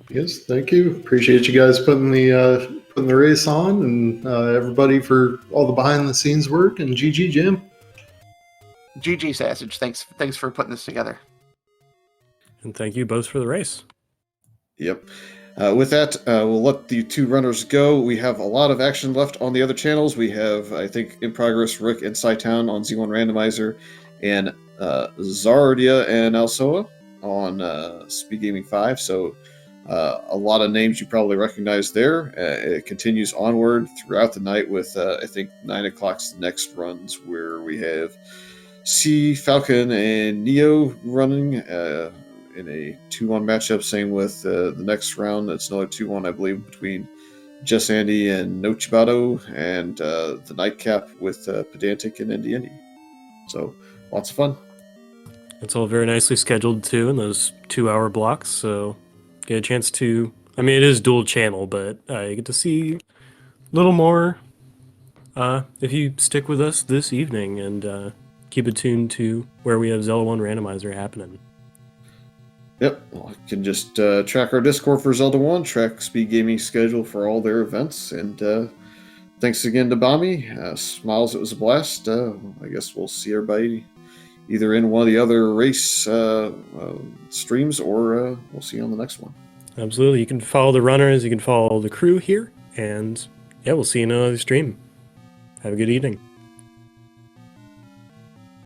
Yes, thank you. Appreciate you guys putting the race on, and everybody for all the behind the scenes work. And GG Jam. GG Sassage. Thanks for putting this together. And thank you both for the race. Yep. With that, we'll let the two runners go. We have a lot of action left on the other channels. We have, I think, in progress Rick and Sci-Town on Z1 Randomizer, and Zardia and Alsoa on Speed Gaming 5. So a lot of names you probably recognize there. It continues onward throughout the night with, I think, 9 o'clock's next runs, where we have C, Falcon, and Neo running in a 2-1 matchup. Same with the next round. It's another 2-1, I believe, between Jess Andy and Nochibato, and the nightcap with Pedantic and Indy. So lots of fun. It's all very nicely scheduled too in those 2-hour blocks, so get a chance to. I mean, it is dual channel, but I get to see a little more if you stick with us this evening and keep it tuned to where we have Zelda 1 Randomizer happening. Yep, well, you can just track our Discord for Zelda 1, track Speed Gaming schedule for all their events, and thanks again to Bami. Smiles, it was a blast. I guess we'll see everybody either in one of the other race streams, or we'll see you on the next one. Absolutely. You can follow the runners, you can follow the crew here, and yeah, we'll see you in another stream. Have a good evening.